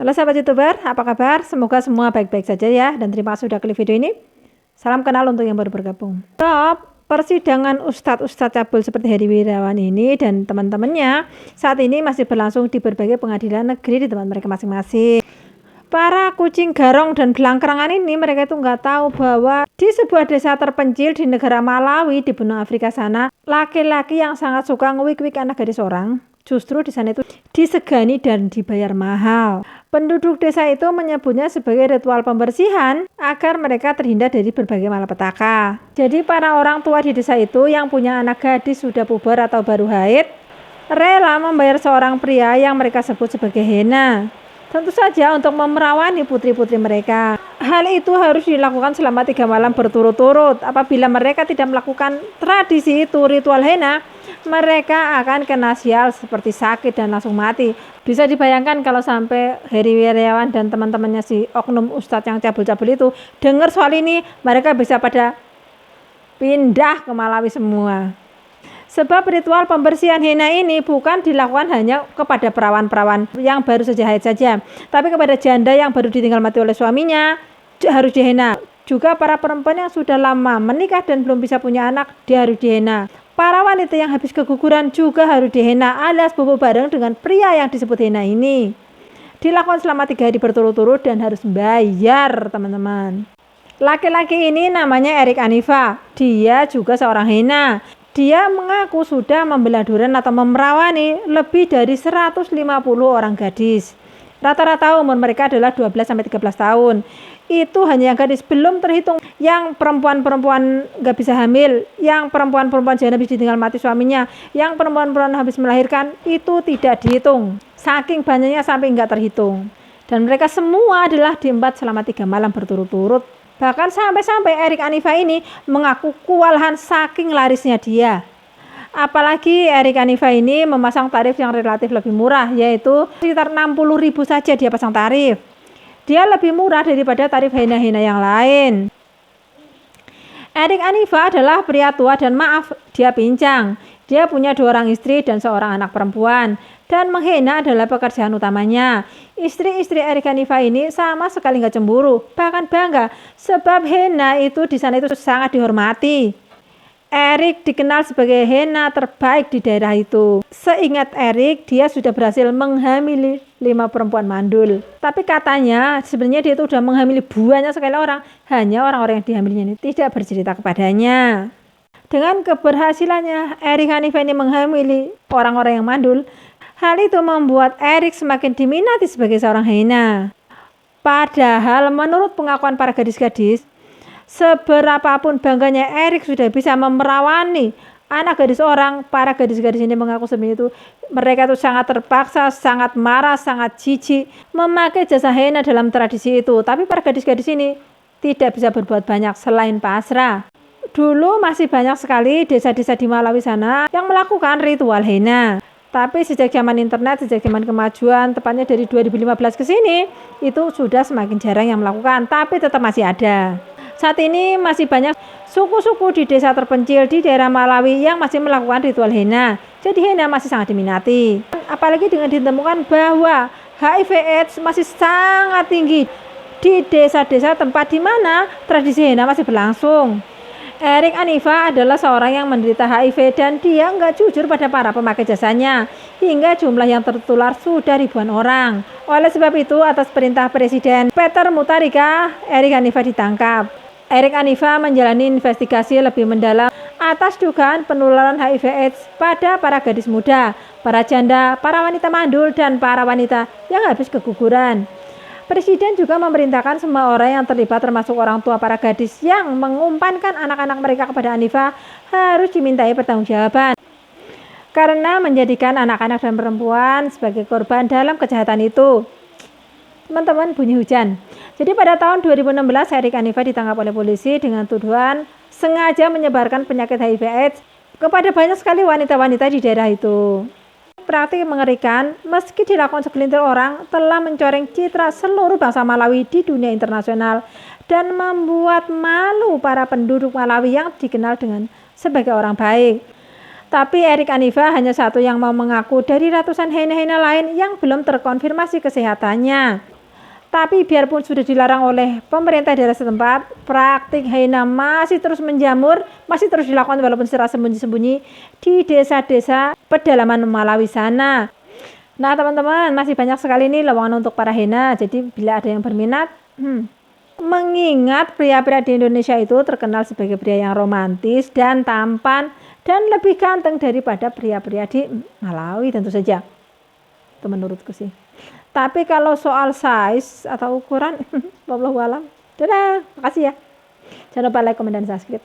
Halo sahabat YouTuber, apa kabar? Semoga semua baik-baik saja ya, dan terima kasih sudah klik video ini. Salam kenal untuk yang baru bergabung. Persidangan Ustadz cabul seperti Heri Wirawan ini dan teman-temannya saat ini masih berlangsung di berbagai pengadilan negeri di tempat mereka masing-masing. Para kucing garong dan belangkerangan ini mereka itu nggak tahu bahwa di sebuah desa terpencil di negara Malawi di benua Afrika sana, laki-laki yang sangat suka ngewik-wik anak gadis orang justru di sana itu disegani dan dibayar mahal. Penduduk desa itu menyebutnya sebagai ritual pembersihan agar mereka terhindar dari berbagai malapetaka. Jadi para orang tua di desa itu yang punya anak gadis sudah puber atau baru haid rela membayar seorang pria yang mereka sebut sebagai Hena. Tentu saja untuk memerawani putri-putri mereka. Hal itu harus dilakukan selama 3 malam berturut-turut. Apabila mereka tidak melakukan tradisi itu, ritual Hena, mereka akan kena sial seperti sakit dan langsung mati. Bisa dibayangkan kalau sampai Heri Wirawan dan teman-temannya si oknum ustadz yang cabul-cabul itu dengar soal ini, mereka bisa pada pindah ke Malawi semua. Sebab ritual pembersihan Hena ini bukan dilakukan hanya kepada perawan-perawan yang baru saja haid saja, tapi kepada janda yang baru ditinggal mati oleh suaminya harus dihena. Juga para perempuan yang sudah lama menikah dan belum bisa punya anak, dia harus dihena. Para wanita yang habis keguguran juga harus dihena alias bobo bareng dengan pria yang disebut Hena ini. Dilakukan selama 3 hari berturut-turut dan harus bayar, teman-teman. Laki-laki ini namanya Erik Anifa. Dia juga seorang Hena. Dia mengaku sudah membela durian atau memerawani lebih dari 150 orang gadis. Rata-rata umur mereka adalah 12-13 tahun. Itu hanya yang gadis, belum terhitung yang perempuan-perempuan gak bisa hamil, yang perempuan-perempuan janda habis ditinggal mati suaminya, yang perempuan-perempuan habis melahirkan, itu tidak dihitung. Saking banyaknya sampai nggak terhitung. Dan mereka semua adalah diembat selama 3 malam berturut-turut. Bahkan sampai-sampai Erik Anifa ini mengaku kewalahan saking larisnya dia. Apalagi Erik Anifa ini memasang tarif yang relatif lebih murah, yaitu sekitar 60.000 saja dia pasang tarif. Dia lebih murah daripada tarif Hena-Hena yang lain. Erik Anifa adalah pria tua dan maaf, dia pincang. Dia punya 2 orang istri dan seorang anak perempuan. Dan menghena adalah pekerjaan utamanya. Istri-istri Erik Anifa ini sama sekali nggak cemburu, bahkan bangga. Sebab Hena itu di sana itu sangat dihormati. Erik dikenal sebagai Hena terbaik di daerah itu. Seingat Erik, dia sudah berhasil menghamili 5 perempuan mandul. Tapi katanya sebenarnya dia itu sudah menghamili banyak sekali orang. Hanya orang-orang yang dihamilinya ini tidak bercerita kepadanya. Dengan keberhasilannya Erik Anifa ini menghamili orang-orang yang mandul, hal itu membuat Erik semakin diminati sebagai seorang Hena. Padahal menurut pengakuan para gadis-gadis, seberapapun bangganya Erik sudah bisa memerawani anak gadis orang, para gadis-gadis ini mengaku sebenarnya itu mereka itu sangat terpaksa, sangat marah, sangat jijik memakai jasa Hena dalam tradisi itu. Tapi para gadis-gadis ini tidak bisa berbuat banyak selain pasrah. Dulu masih banyak sekali desa-desa di Malawi sana yang melakukan ritual Hena. Tapi sejak zaman internet, sejak zaman kemajuan, tepatnya dari 2015 ke sini, itu sudah semakin jarang yang melakukan, tapi tetap masih ada. Saat ini masih banyak suku-suku di desa terpencil di daerah Malawi yang masih melakukan ritual Hena. Jadi Hena masih sangat diminati. Apalagi dengan ditemukan bahwa HIV/AIDS masih sangat tinggi di desa-desa tempat di mana tradisi Hena masih berlangsung. Erik Anifa adalah seorang yang menderita HIV dan dia nggak jujur pada para pemakai jasanya, hingga jumlah yang tertular sudah ribuan orang. Oleh sebab itu, atas perintah Presiden Peter Mutharika, Erik Anifa ditangkap. Erik Anifa menjalani investigasi lebih mendalam atas dugaan penularan HIV/AIDS pada para gadis muda, para janda, para wanita mandul, dan para wanita yang habis keguguran. Presiden juga memerintahkan semua orang yang terlibat termasuk orang tua para gadis yang mengumpankan anak-anak mereka kepada Anifa harus dimintai pertanggungjawaban karena menjadikan anak-anak dan perempuan sebagai korban dalam kejahatan itu. Teman-teman, bunyi hujan. Jadi pada tahun 2016 Erik Anifa ditangkap oleh polisi dengan tuduhan sengaja menyebarkan penyakit HIV/AIDS kepada banyak sekali wanita-wanita di daerah itu. Praktik mengerikan, meski dilakukan segelintir orang, telah mencoreng citra seluruh bangsa Malawi di dunia internasional dan membuat malu para penduduk Malawi yang dikenal dengan sebagai orang baik. Tapi Erik Anifa hanya satu yang mau mengaku dari ratusan hyena-hyena lain yang belum terkonfirmasi kesehatannya. Tapi biarpun sudah dilarang oleh pemerintah daerah setempat, praktik hyena masih terus menjamur, masih terus dilakukan walaupun secara sembunyi-sembunyi di desa-desa pedalaman Malawi sana. Nah teman-teman, masih banyak sekali nih lowongan untuk para hyena. Jadi bila ada yang berminat, mengingat pria-pria di Indonesia itu terkenal sebagai pria yang romantis dan tampan dan lebih ganteng daripada pria-pria di Malawi tentu saja. Itu menurutku sih. Tapi kalau soal size atau ukuran, wallahu alam. Dadah, makasih ya. Jangan lupa like, komen, dan subscribe.